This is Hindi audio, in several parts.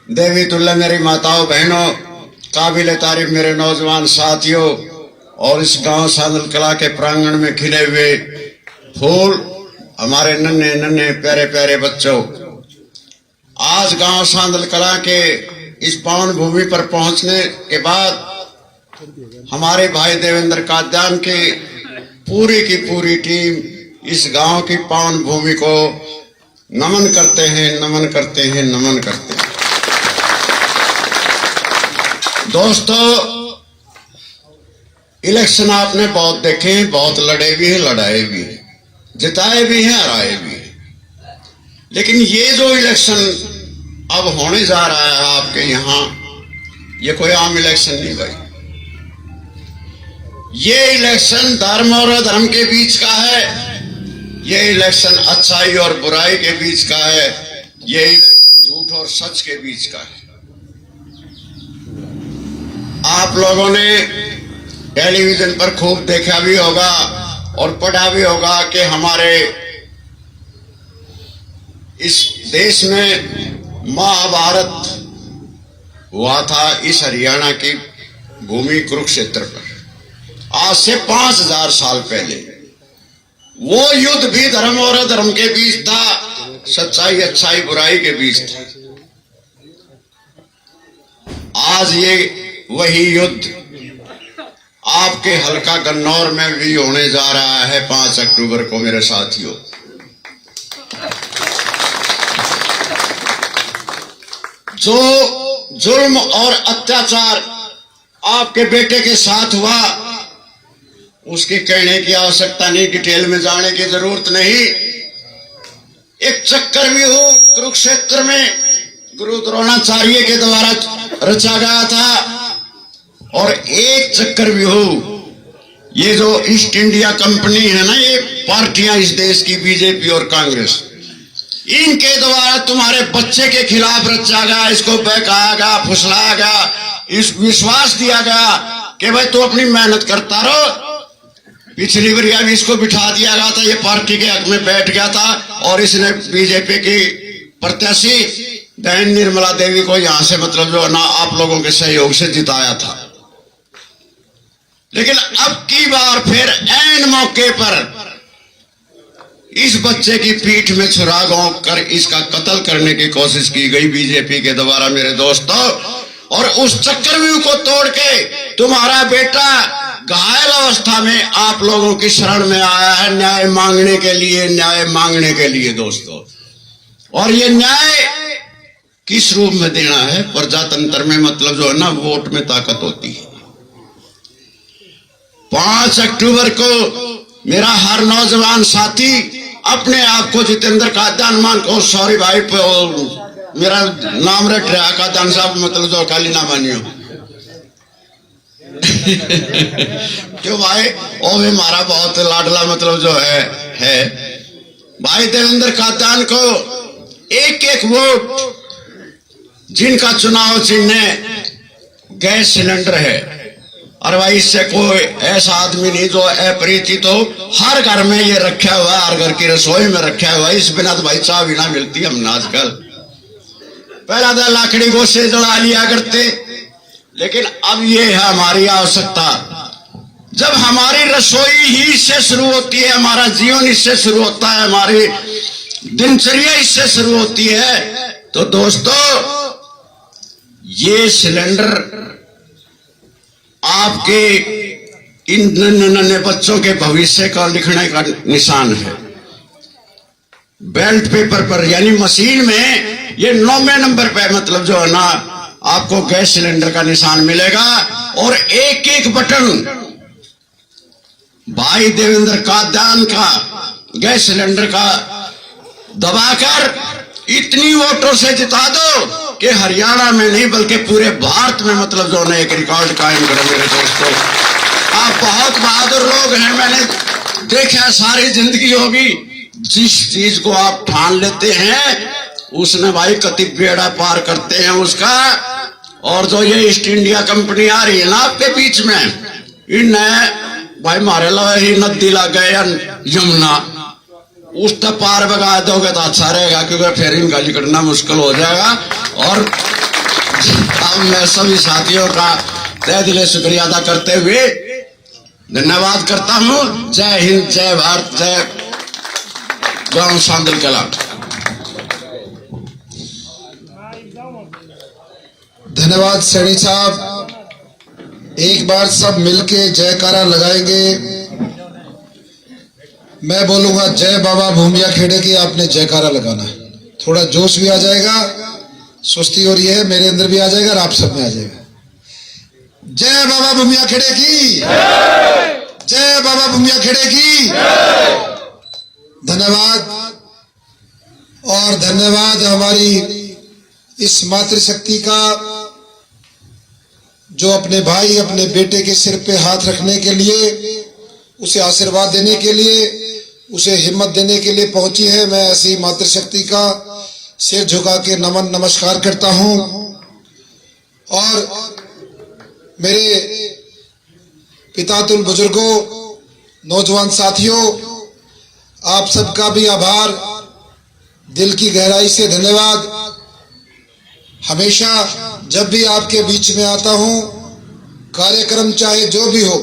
देवी तुल्य मेरी माताओं बहनों, काबिल तारीफ मेरे नौजवान साथियों और इस गांव सांदल कला के प्रांगण में खिले हुए फूल, हमारे नन्हे नन्हे प्यारे प्यारे बच्चों, आज गांव सांदल कला के इस पावन भूमि पर पहुंचने के बाद हमारे भाई देवेंद्र काद्यान की की पूरी टीम इस गांव की पावन भूमि को नमन करते हैं, नमन करते हैं, नमन करते हैं। दोस्तों, इलेक्शन आपने बहुत देखे हैं, बहुत लड़े भी हैं, लड़ाए भी हैं, जिताए भी हैं, हराए भी हैं। लेकिन ये जो इलेक्शन अब होने जा रहा है आपके यहाँ, ये कोई आम इलेक्शन नहीं भाई। ये इलेक्शन धर्म और अधर्म के बीच का है, ये इलेक्शन अच्छाई और बुराई के बीच का है, ये इलेक्शन झूठ और सच के बीच का है। आप लोगों ने टेलीविजन पर खूब देखा भी होगा और पढ़ा भी होगा कि हमारे इस देश में महाभारत हुआ था इस हरियाणा की भूमि कुरुक्षेत्र पर, आज से 5000 साल पहले। वो युद्ध भी धर्म और अधर्म के बीच था, सच्चाई अच्छाई बुराई के बीच था। आज ये वही युद्ध आपके हल्का गन्नौर में भी होने जा रहा है 5 अक्टूबर को मेरे साथियों। जो जुल्म और अत्याचार आपके बेटे के साथ हुआ, उसके कहने की आवश्यकता नहीं, डिटेल में जाने की जरूरत नहीं। एक चक्रव्यूह कुरुक्षेत्र में गुरु द्रोणाचार्य के द्वारा रचा गया था, और एक चक्रव्यूह ये जो ईस्ट इंडिया कंपनी है ना, ये पार्टियां इस देश की बीजेपी और कांग्रेस, इनके द्वारा तुम्हारे बच्चे के खिलाफ रचा गया, इसको बहकाया गया, फुसलाया गया, इस विश्वास दिया गया कि भाई तू अपनी मेहनत करता रहो। पिछली बार भी इसको बिठा दिया गया था, ये पार्टी के हक में बैठ गया था, और इसने बीजेपी की प्रत्याशी बहन निर्मला देवी को यहां से मतलब जो ना आप लोगों के सहयोग से जिताया था। लेकिन अब की बार फिर ऐन मौके पर इस बच्चे की पीठ में छुरा घोंप कर इसका कत्ल करने की कोशिश की गई बीजेपी के द्वारा मेरे दोस्तों, और उस चक्रव्यूह को तोड़ के तुम्हारा बेटा घायल अवस्था में आप लोगों की शरण में आया है न्याय मांगने के लिए, न्याय मांगने के लिए दोस्तों। और ये न्याय किस रूप में देना है? प्रजातंत्र में मतलब जो है ना, वोट में ताकत होती है। 5 अक्टूबर को मेरा हर नौजवान साथी अपने आप को जितेंद्र काद्यान मान को, सॉरी भाई मेरा नाम रट रहा काद्यान साहब, मतलब जो खाली ना मानियो क्यों भाई, ओ भी हमारा बहुत लाडला मतलब जो है भाई देवेंद्र काद्यान को एक एक वोट, जिनका चुनाव चिन्ह गैस सिलेंडर है, और भाई इससे कोई ऐसा आदमी नहीं जो अपरिचित हो, हर घर में ये रखा हुआ है, हर घर की रसोई में रखा हुआ है। इस बिना तो भाई चाय भी ना मिलती हमने आजकल। पहला तो लाकड़ी को से जला लिया करते, लेकिन अब ये है हमारी आवश्यकता। जब हमारी रसोई ही इससे शुरू होती है, हमारा जीवन इससे शुरू होता है, हमारी दिनचर्या इससे शुरू होती है, तो दोस्तों ये सिलेंडर आपके इन नन्हे बच्चों के भविष्य का लिखने का निशान है। बेल्ट पेपर पर यानी मशीन में ये 9वें नंबर पे मतलब जो है ना, आपको गैस सिलेंडर का निशान मिलेगा, और एक एक बटन भाई देवेंद्र काद्यान का गैस सिलेंडर का दबाकर इतनी वोटों से जिता दो कि हरियाणा में नहीं बल्कि पूरे भारत में मतलब जो है एक रिकॉर्ड कायम करो मेरे दोस्तों। आप बहुत बहादुर लोग हैं, मैंने देखा सारी जिंदगी होगी, जिस चीज को आप ठान लेते हैं उसने भाई कति बेड़ा पार करते हैं उसका। और जो ये ईस्ट इंडिया कंपनी आ रही है ना आपके बीच में, इन्हें भाई मारे लो ही नदी लग गए यमुना, उस तक पार बगा दोगे तो अच्छा रहेगा, क्योंकि फिर इनका निकलना मुश्किल हो जाएगा। और नाम मैं सभी साथियों का तहे दिल से शुक्रिया अदा करते हुए धन्यवाद करता हूं। जय हिंद, जय भारत, जय गांव सांदल कला। धन्यवाद सैनी साहब। एक बार सब मिलके जयकारा लगाएंगे। मैं बोलूंगा जय बाबा भूमिया खेड़े की, आपने जयकारा लगाना है। थोड़ा जोश भी आ जाएगा, सुस्ती हो रही है मेरे अंदर भी आ जाएगा और आप सब में आ जाएगा। जय बाबा भूमिया खेड़े की, जय बाबा भूमिया खेड़े की। धन्यवाद। और धन्यवाद हमारी इस मातृशक्ति का, जो अपने भाई अपने बेटे के सिर पे हाथ रखने के लिए, उसे आशीर्वाद देने के लिए, उसे हिम्मत देने के लिए पहुंची है। मैं ऐसी मातृशक्ति का सिर झुका के नमन नमस्कार करता हूं। और मेरे पितातुल बुजुर्गों, नौजवान साथियों, आप सबका भी आभार, दिल की गहराई से धन्यवाद। हमेशा जब भी आपके बीच में आता हूं, कार्यक्रम चाहे जो भी हो,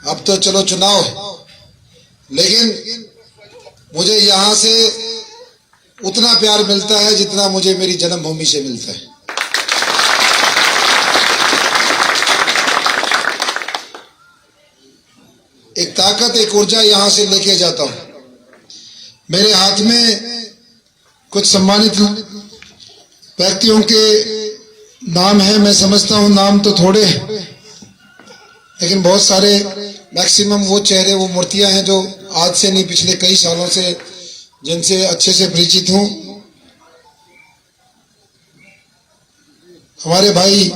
अब तो चलो चुनाव है, लेकिन मुझे यहां से उतना प्यार मिलता है जितना मुझे मेरी जन्मभूमि से मिलता है। एक ताकत, एक ऊर्जा यहां से लेके जाता हूं। मेरे हाथ में कुछ सम्मानित व्यक्तियों के नाम है। मैं समझता हूं नाम तो थोड़े हैं, लेकिन बहुत सारे, मैक्सिमम वो चेहरे, वो मूर्तियां हैं जो आज से नहीं पिछले कई सालों से जिनसे अच्छे से परिचित हूं। हमारे भाई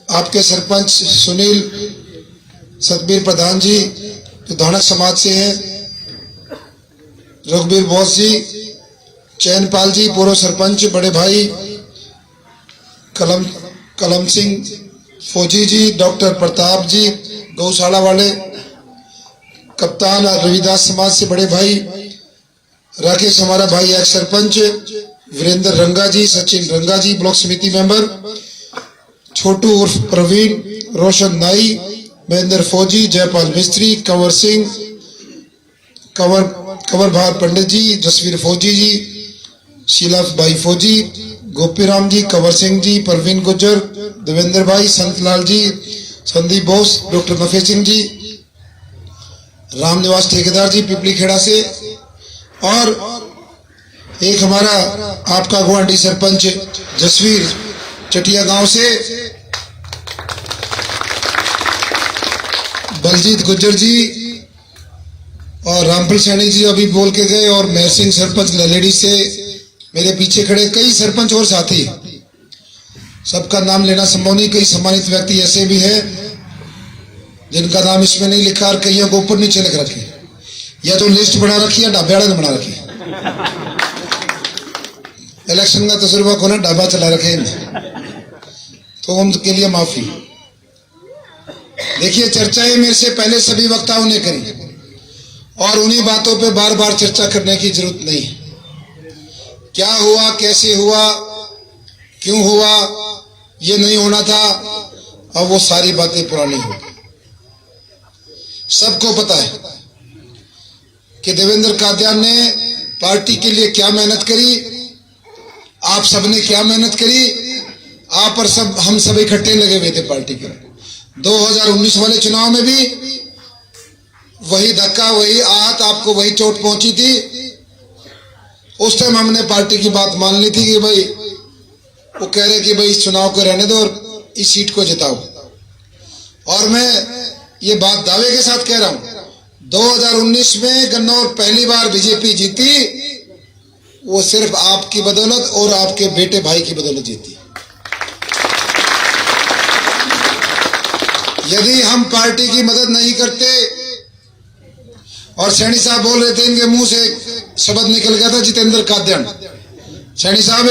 आपके सरपंच सुनील सतबीर प्रधान जी, जो धानक समाज से हैं, रघुबीर बोस जी, चैनपाल जी पूर्व सरपंच, बड़े भाई कलम सिंह फौजी जी, डॉक्टर प्रताप जी गौशाला वाले, कप्तान रविदास समाज से बड़े भाई राकेश, हमारा भाई एक्स सरपंच, वीरेंद्र रंगा जी, सचिन रंगा जी ब्लॉक समिति मेंबर, छोटू उर्फ प्रवीण, रोशन नाई, महेंद्र फौजी, जयपाल मिस्त्री, कंवर सिंह, कंवर भार पंडित जी, जसवीर फौजी जी, शीला भाई फौजी, गोपीराम जी, कंवर सिंह जी, परवीन गुज्जर, देवेंद्र भाई, संतलाल जी, संदीप बोस, डॉक्टर नफे सिंह जी, रामनिवास ठेकेदार जी पिपली खेड़ा से, और एक हमारा आपका गुवाहाटी सरपंच जसवीर चटिया गांव से, बलजीत गुज्जर जी और रामफल सैनी जी अभी बोल के गए, और मेहर सिंह सरपंच ललेड़ी से, मेरे पीछे खड़े कई सरपंच और साथी, सबका नाम लेना संभव नहीं। कई सम्मानित व्यक्ति ऐसे भी हैं जिनका नाम इसमें नहीं लिखा और कईयों को ऊपर नीचे लिख रखे, या तो लिस्ट बना रखी है ढाबे वाले ने बना रखी। इलेक्शन का तजुर्बा को ना ढाबा चला रखे, तो उनके लिए माफी। देखिए, चर्चाएं मेरे से पहले सभी वक्ताओं ने करी, और उन्हीं बातों पे बार बार चर्चा करने की जरूरत नहीं है। क्या हुआ, कैसे हुआ, क्यों हुआ, ये नहीं होना था, अब वो सारी बातें पुरानी हो गई। सबको पता है कि देवेंद्र कादियान ने पार्टी के लिए क्या मेहनत करी, आप सबने क्या मेहनत करी, आप और सब, हम सब इकट्ठे लगे हुए थे पार्टी के। 2019 वाले चुनाव में भी वही धक्का, वही आहत, आपको वही चोट पहुंची थी। उस टाइम हमने पार्टी की बात मान ली थी कि भाई, वो कह रहे कि भाई इस चुनाव को रहने दो और इस सीट को जिताओ। और मैं ये बात दावे के साथ कह रहा हूं, 2019 में गन्नौर पहली बार बीजेपी जीती, वो सिर्फ आपकी बदौलत और आपके बेटे भाई की बदौलत जीती। यदि हम पार्टी की मदद नहीं करते, और सैनी साहब बोल रहे थे, इनके मुंह से शब्द निकल गया था जितेंद्र कादियान, सैनी साहब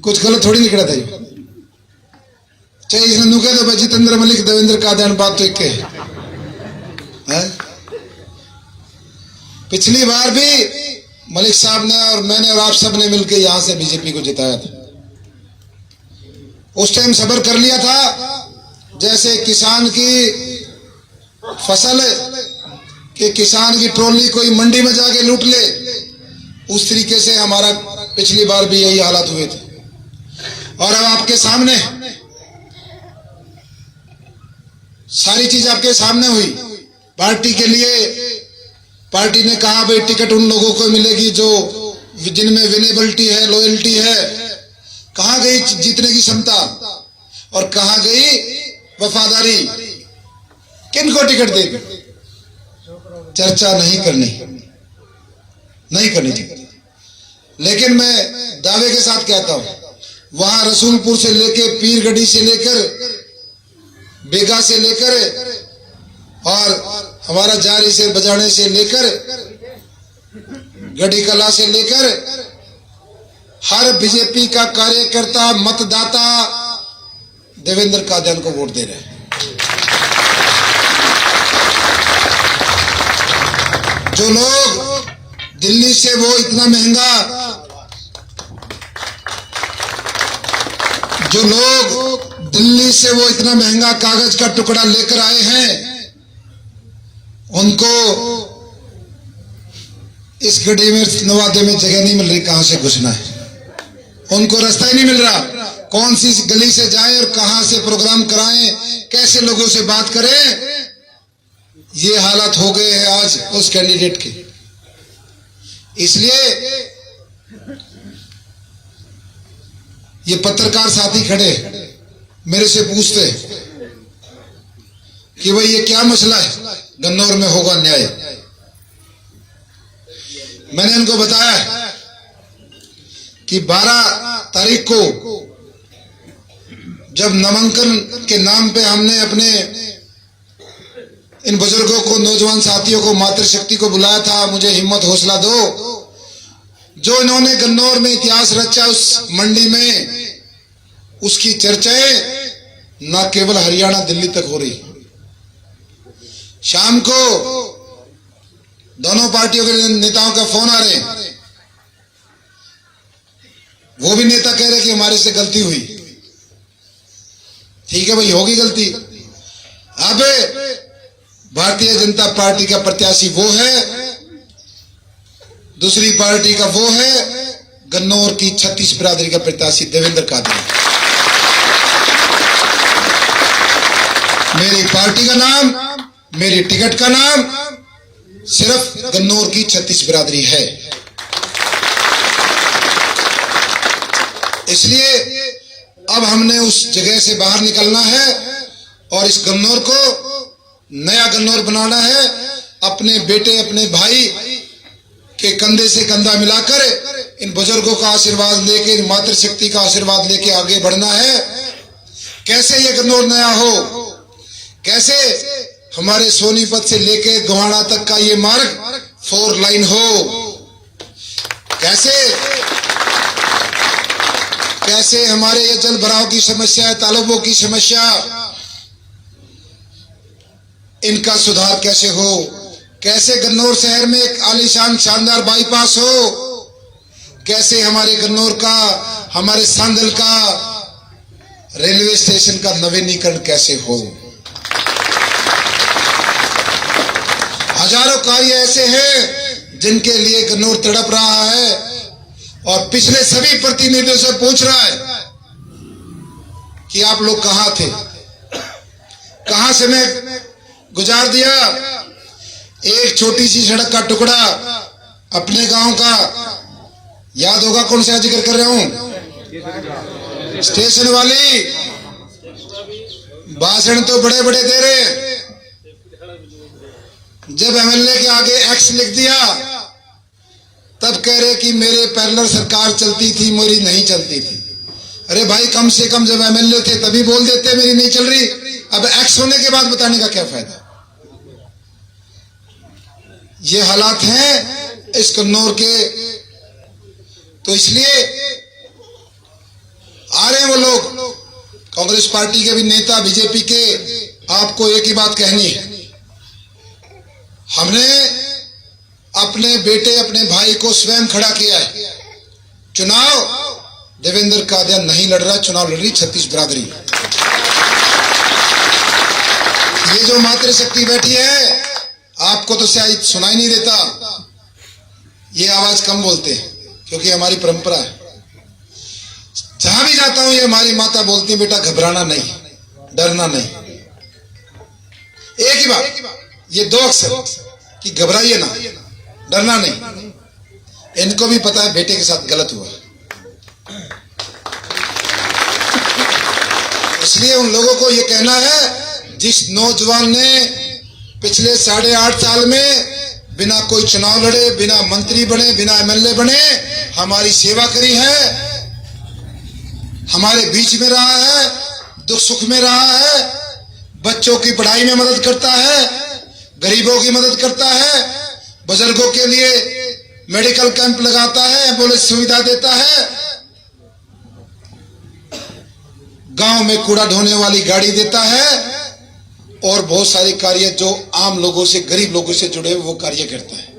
कुछ गलत थोड़ी निकला था, चाहे इसने नुके तो भाई जितेंद्र मलिक देवेंद्र कादियान, बात तो एक है। पिछली बार भी मलिक साहब ने और मैंने और आप सब ने मिलकर यहां से बीजेपी को जिताया था। उस टाइम सब्र कर लिया था, जैसे किसान की फसल कि किसान की ट्रॉली कोई मंडी में जाके लूट ले, उस तरीके से हमारा पिछली बार भी यही हालात हुए थे। और अब आपके सामने सारी चीज आपके सामने हुई। पार्टी के लिए पार्टी ने कहा भाई टिकट उन लोगों को मिलेगी जो जिनमें विनेबिलिटी है, लॉयल्टी है। कहां गई जीतने की क्षमता और कहां गई वफादारी? किनको टिकट देगी? चर्चा नहीं करनी थी। लेकिन मैं दावे के साथ कहता हूं, वहां रसूलपुर से लेकर पीरगढ़ी से लेकर बेगा से लेकर और हमारा जारी से बजाने से लेकर गढ़ी कला से लेकर हर बीजेपी का कार्यकर्ता मतदाता देवेंद्र कादियान को वोट दे रहे हैं। जो लोग दिल्ली से वो इतना महंगा कागज का टुकड़ा लेकर आए हैं, उनको इस गड्ढे में नवादे में जगह नहीं मिल रही। कहां से घुसना है उनको रास्ता ही नहीं मिल रहा। कौन सी गली से जाएं और कहां से प्रोग्राम कराएं, कैसे लोगों से बात करें, ये हालात हो गए हैं आज उस कैंडिडेट के। इसलिए ये पत्रकार साथी खड़े मेरे से पूछते कि भाई ये क्या मसला है, गन्नौर में होगा न्याय। मैंने इनको बताया कि 12 तारीख को जब नामांकन के नाम पे हमने अपने इन बुजुर्गों को, नौजवान साथियों को, मातृशक्ति को बुलाया था, मुझे हिम्मत हौसला दो। जो इन्होंने गन्नौर में इतिहास रचा उस मंडी में, उसकी चर्चाएं न केवल हरियाणा दिल्ली तक हो रही। शाम को दोनों पार्टियों के नेताओं का फोन आ रहे हैं, वो भी नेता कह रहे कि हमारे से गलती हुई। ठीक है भाई, होगी गलती। अब भारतीय जनता पार्टी का प्रत्याशी वो है, दूसरी पार्टी का वो है, गन्नौर की 36 बिरादरी का प्रत्याशी देवेंद्र कादियान। मेरी पार्टी का नाम, मेरी टिकट का नाम सिर्फ गन्नौर की 36 बिरादरी है। इसलिए अब हमने उस जगह से बाहर निकलना है और इस गन्नौर को नया गन्नौर बनाना है। अपने बेटे, अपने भाई के कंधे से कंधा मिलाकर इन बुजुर्गों का आशीर्वाद लेके, इन मातृशक्ति का आशीर्वाद लेके आगे बढ़ना है। कैसे ये गन्नौर नया हो, कैसे हमारे सोनीपत से लेके गोहाना तक का ये मार्ग 4 लाइन हो, कैसे हमारे ये जल भराव की समस्या है, तालाबों की समस्या, इनका सुधार कैसे हो, कैसे गन्नौर शहर में एक आलीशान शानदार बाईपास हो, कैसे हमारे गन्नौर का, हमारे सांदल का रेलवे स्टेशन का नवीनीकरण कैसे हो। हजारों कार्य ऐसे हैं जिनके लिए गन्नौर तड़प रहा है और पिछले सभी प्रतिनिधियों से पूछ रहा है कि आप लोग कहां थे, कहां समय गुजार दिया। एक छोटी सी सड़क का टुकड़ा अपने गांव का, याद होगा कौन सा जिक्र कर रहा हूं, स्टेशन वाली। भाषण तो बड़े बड़े दे रहे, जब एमएलए के आगे एक्स लिख दिया तब कह रहे कि मेरे पैरेलल सरकार चलती थी, मेरी नहीं चलती थी। अरे भाई, कम से कम जब एमएलए थे तभी बोल देते मेरी नहीं चल रही। अब एक्स होने के बाद बताने का क्या फायदा। ये हालात हैं इस कन्नौर के। तो इसलिए आ रहे हैं वो लोग, कांग्रेस पार्टी के भी नेता, बीजेपी के। आपको एक ही बात कहनी है, हमने अपने बेटे, अपने भाई को स्वयं खड़ा किया है। चुनाव देवेंद्र कादियान नहीं लड़ रहा, चुनाव लड़ रही छत्तीस बिरादरी। ये जो मातृशक्ति बैठी है, आपको तो शायद सुनाई नहीं देता, ये आवाज कम बोलते हैं क्योंकि हमारी परंपरा है। जहां भी जाता हूं ये हमारी माता बोलती है, बेटा घबराना नहीं, डरना नहीं। एक ही बात, ये दो अक्षर कि घबराइए ना, डरना नहीं। इनको भी पता है बेटे के साथ गलत हुआ, इसलिए उन लोगों को ये कहना है, जिस नौजवान ने पिछले 8.5 साल में बिना कोई चुनाव लड़े, बिना मंत्री बने, बिना एमएलए बने हमारी सेवा करी है, हमारे बीच में रहा है, दुख सुख में रहा है, बच्चों की पढ़ाई में मदद करता है, गरीबों की मदद करता है, बुजुर्गों के लिए मेडिकल कैंप लगाता है, एम्बुलेंस सुविधा देता है, गांव में कूड़ा ढोने वाली गाड़ी देता है, और बहुत सारे कार्य जो आम लोगों से, गरीब लोगों से जुड़े हुए वो कार्य करता है।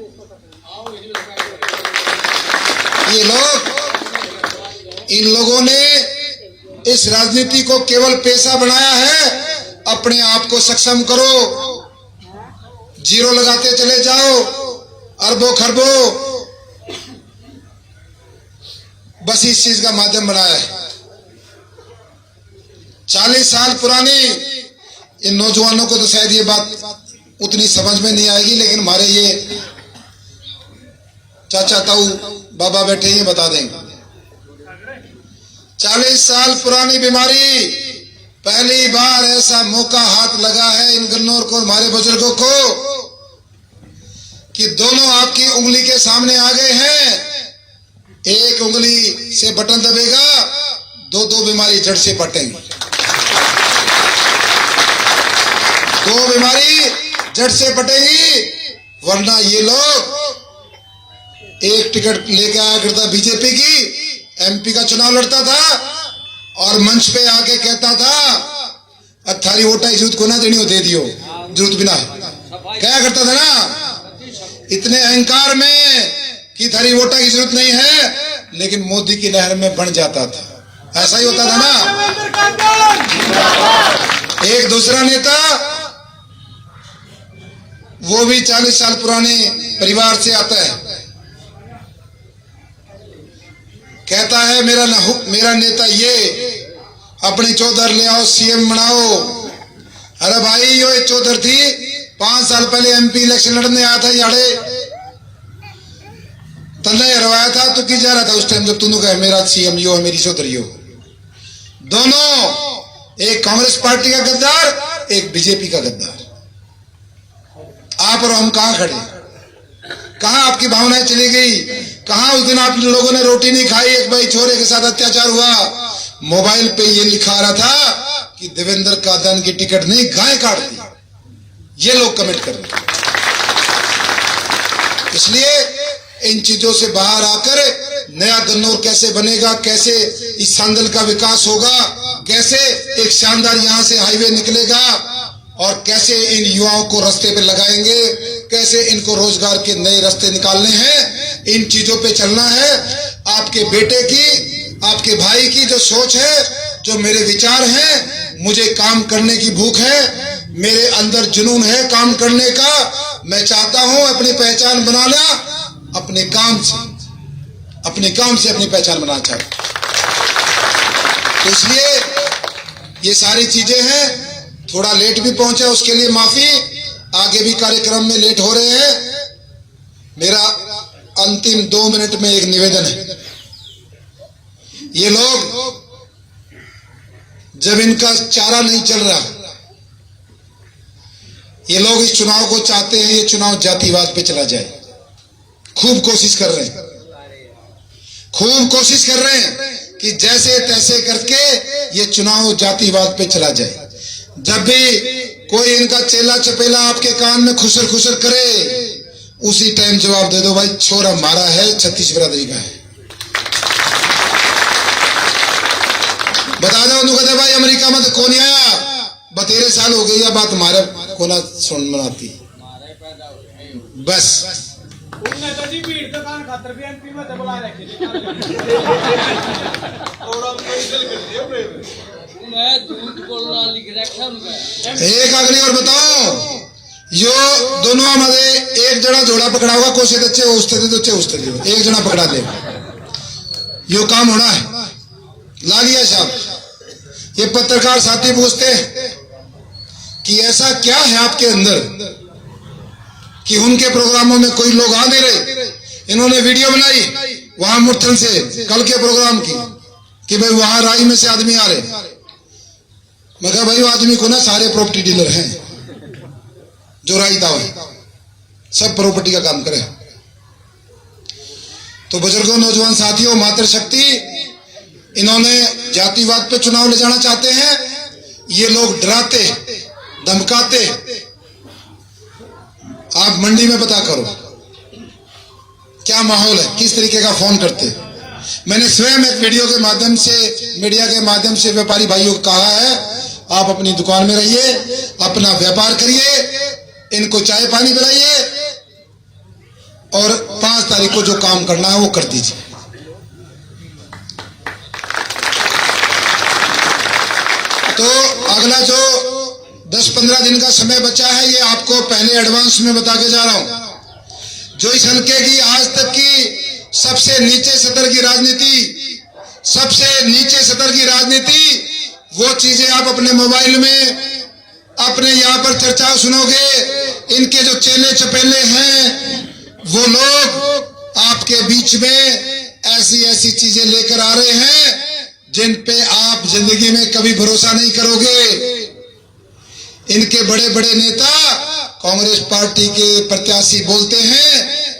ये लोग, इन लोगों ने इस राजनीति को केवल पेशा बनाया है। अपने आप को सक्षम करो, जीरो लगाते चले जाओ, अरबों खरबों, बस इस चीज का माध्यम बनाया है। 40 साल पुरानी इन नौजवानों को तो शायद ये बात उतनी समझ में नहीं आएगी, लेकिन हमारे ये चाचा ताऊ बाबा बैठे ये बता देंगे। 40 साल पुरानी बीमारी, पहली बार ऐसा मौका हाथ लगा है इन गन्नौर को, हमारे बुजुर्गों को, कि दोनों आपकी उंगली के सामने आ गए हैं। एक उंगली से बटन दबेगा, दो बीमारी जड़ से पटेंगी। दो बीमारी जड़ से पटेगी, वरना ये लोग एक टिकट लेके आया करता बीजेपी की, एमपी का चुनाव लड़ता था और मंच पे आके कहता था थारी वोटा की जरूरत को ना देनी हो, दे दियो, जरूरत बिना क्या करता था ना, इतने अहंकार में कि थारी वोटा की जरूरत नहीं है, लेकिन मोदी की लहर में बन जाता था। ऐसा ही होता था ना। एक दूसरा नेता, वो भी 40 साल पुराने परिवार से आता है, कहता है मेरा नेता ये, अपनी चौधर ले आओ, सीएम बनाओ। अरे भाई, यो एक चौधर थी, 5 साल पहले एमपी इलेक्शन लड़ने आया था यारे, तन्ने हरवाया था, तू की जा रहा था उस टाइम जब तूने कहा मेरा सीएम यो है, मेरी चौधरी यो। दोनों, एक कांग्रेस पार्टी का गद्दार, एक बीजेपी का गद्दार। आप और हम कहां खड़े, कहां आपकी भावनाएं चली गई, कहां उस दिन आप लोगों ने रोटी नहीं खाई, एक भाई छोरे के साथ अत्याचार हुआ, मोबाइल पे ये लिखा रहा था कि देवेंद्र कादियान की टिकट नहीं, गाय काट दी। ये लोग कमेंट कर रहे। इसलिए इन चीजों से बाहर आकर नया गन्नौर कैसे बनेगा, कैसे इस सांदल का विकास होगा, कैसे एक शानदार यहां से हाईवे निकलेगा, और कैसे इन युवाओं को रास्ते पे लगाएंगे, कैसे इनको रोजगार के नए रास्ते निकालने हैं, इन चीजों पे चलना है। आपके बेटे की, आपके भाई की जो सोच है, जो मेरे विचार हैं, मुझे काम करने की भूख है, मेरे अंदर जुनून है काम करने का। मैं चाहता हूं अपनी पहचान बनाना, अपने काम से अपनी पहचान बनाना चाहता हूं। तो इसलिए ये सारी चीजें हैं। थोड़ा लेट भी पहुंचा, उसके लिए माफी। आगे भी कार्यक्रम में लेट हो रहे हैं। मेरा अंतिम 2 मिनट में एक निवेदन है। ये लोग, जब इनका चारा नहीं चल रहा, ये लोग इस चुनाव को चाहते हैं ये चुनाव जातिवाद पे चला जाए। खूब कोशिश कर रहे हैं, खूब कोशिश कर रहे हैं कि जैसे तैसे करके ये चुनाव जातिवाद पे चला जाए। जब भी कोई इनका चेला चपेला आपके कान में खुसर खुसर करे, उसी टाइम जवाब दे दो, भाई छोरा मारा है, 36 बिरादरी का है। बता दो उन्होंने, कहते भाई अमेरिका में तो कौन आया, 13 साल हो गई, या बात हमारे को ना सुन बनाती। बस ਉਹਨੇ ਤਾਂ ਜੀ ਭੀੜ ਦੁਕਾਨ ਖਾਤਰ ਵੀ ਐਮਪੀ ਮੈਂ ਤੇ ਬੁਲਾ ਰੱਖੀ ਜੀ मैं झूठ बोलना लिख रखा एक अगली और बताओ यो दोनों हमारे एक जना जोड़ा पकड़ा हुआ कोसे दच्चे उस्ते एक जना पकड़ा ले यो काम होना है लालिया साहब ये पत्रकार साथी पूछते कि ऐसा क्या है आपके अंदर कि उनके प्रोग्रामों में कोई लोग आ नहीं रहे। इन्होंने वीडियो बनाई वहां मुर्थल से कल के प्रोग्राम की कि भाई वहां राई में से आदमी आ रहे। मैं कहा भाई वो आदमी को ना सारे प्रॉपर्टी डीलर हैं जो राई दाव है, सब प्रॉपर्टी का काम करे। तो बुजुर्गों नौजवान साथियों मातृशक्ति इन्होंने जातिवाद पे चुनाव ले जाना चाहते हैं। ये लोग डराते धमकाते। आप मंडी में पता करो क्या माहौल है, किस तरीके का फोन करते। मैंने स्वयं एक वीडियो के माध्यम से मीडिया के माध्यम से व्यापारी भाइयों को कहा है आप अपनी दुकान में रहिए, अपना व्यापार करिए, इनको चाय पानी पिलाइए और 5 तारीख को जो काम करना है वो कर दीजिए। तो अगला जो 10-15 दिन का समय बचा है ये आपको पहले एडवांस में बता के जा रहा हूं। जो इस हल्के की आज तक की सबसे नीचे सतर की राजनीति, सबसे नीचे सतर की राजनीति, वो चीजें आप अपने मोबाइल में अपने यहाँ पर चर्चा सुनोगे। इनके जो चेले चपेले हैं वो लोग आपके बीच में ऐसी ऐसी चीजें लेकर आ रहे हैं जिन पे आप जिंदगी में कभी भरोसा नहीं करोगे। इनके बड़े बड़े नेता कांग्रेस पार्टी के प्रत्याशी बोलते हैं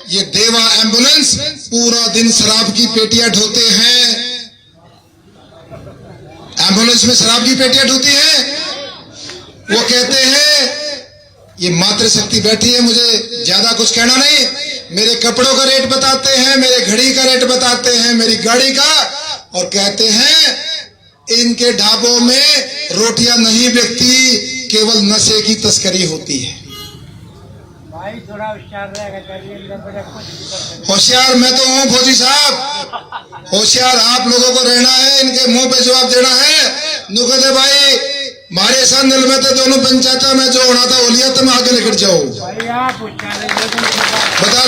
ये देवा एम्बुलेंस पूरा दिन शराब की पेटियां ढोते हैं। एम्बुलेंस में शराब की पेटियां ढोती हैं। वो कहते हैं ये मातृशक्ति बैठी है, मुझे ज्यादा कुछ कहना नहीं। मेरे कपड़ों का रेट बताते हैं, मेरे घड़ी का रेट बताते हैं, मेरी गाड़ी का, और कहते हैं इनके ढाबों में रोटियां नहीं बिकती, केवल नशे की तस्करी होती है। भाई थोड़ा होशियार रहेगा चाहिए। होशियार मैं तो हूँ फौजी साहब, होशियार आप लोगों को रहना है। इनके मुंह पे जवाब देना है। नुकते भाई मारे संदल में तो दोनों पंचायत में जो होना था ओलिया तुम आगे निकल जाओ। बता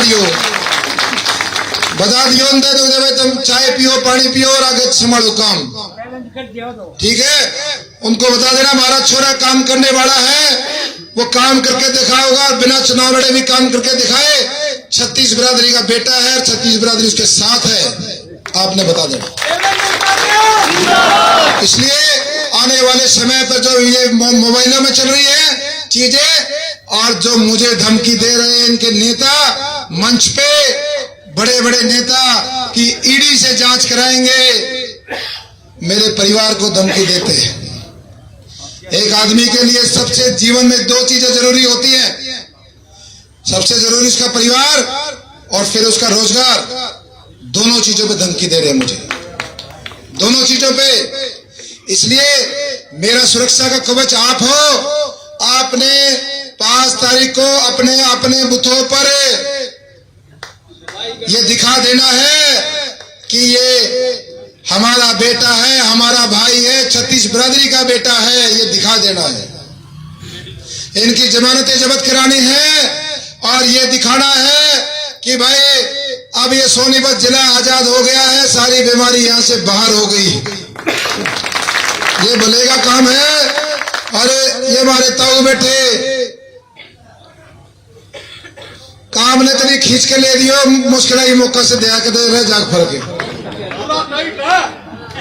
दियो अंदर तो भाई तुम चाय पियो पानी पियो और आगे संभालो काम, ठीक है। उनको बता देना हमारा छोरा काम करने वाला है, वो काम करके दिखाओगा, बिना चुनाव लड़े भी काम करके दिखाए। 36 बिरादरी का बेटा है, 36 बिरादरी उसके साथ है, आपने बता देना। इसलिए आने वाले समय पर जो ये मोबाइलों में चल रही है चीजें और जो मुझे धमकी दे रहे हैं इनके नेता मंच पे, बड़े बड़े नेता की ईडी से जांच कराएंगे, मेरे परिवार को धमकी देते हैं। एक आदमी के लिए सबसे जीवन में 2 चीजें जरूरी होती हैं, सबसे जरूरी उसका परिवार और फिर उसका रोजगार। दोनों चीजों पे धमकी दे रहे हैं मुझे, दोनों चीजों पे। इसलिए मेरा सुरक्षा का कवच आप हो। आपने 5 तारीख को अपने अपने बूथों पर ये दिखा देना है कि ये हमारा बेटा है, हमारा भाई है, 36 बिरादरी का बेटा है, ये दिखा देना है। इनकी जमानतें जब्त करानी है और ये दिखाना है कि भाई अब ये सोनीपत जिला आजाद हो गया है, सारी बीमारी यहां से बाहर हो गई। ये भले का काम है। अरे ये हमारे ताऊ बेटे काम ने तरी खींच के ले दियो, मुश्किल ही मौका से दया के दे रहे जाग फर्क।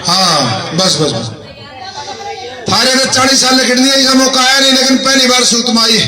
हाँ बस बस बस थारे ने 40 साल लकड़नी ऐसा मौका आया नहीं, लेकिन पहली बार सूत में आई।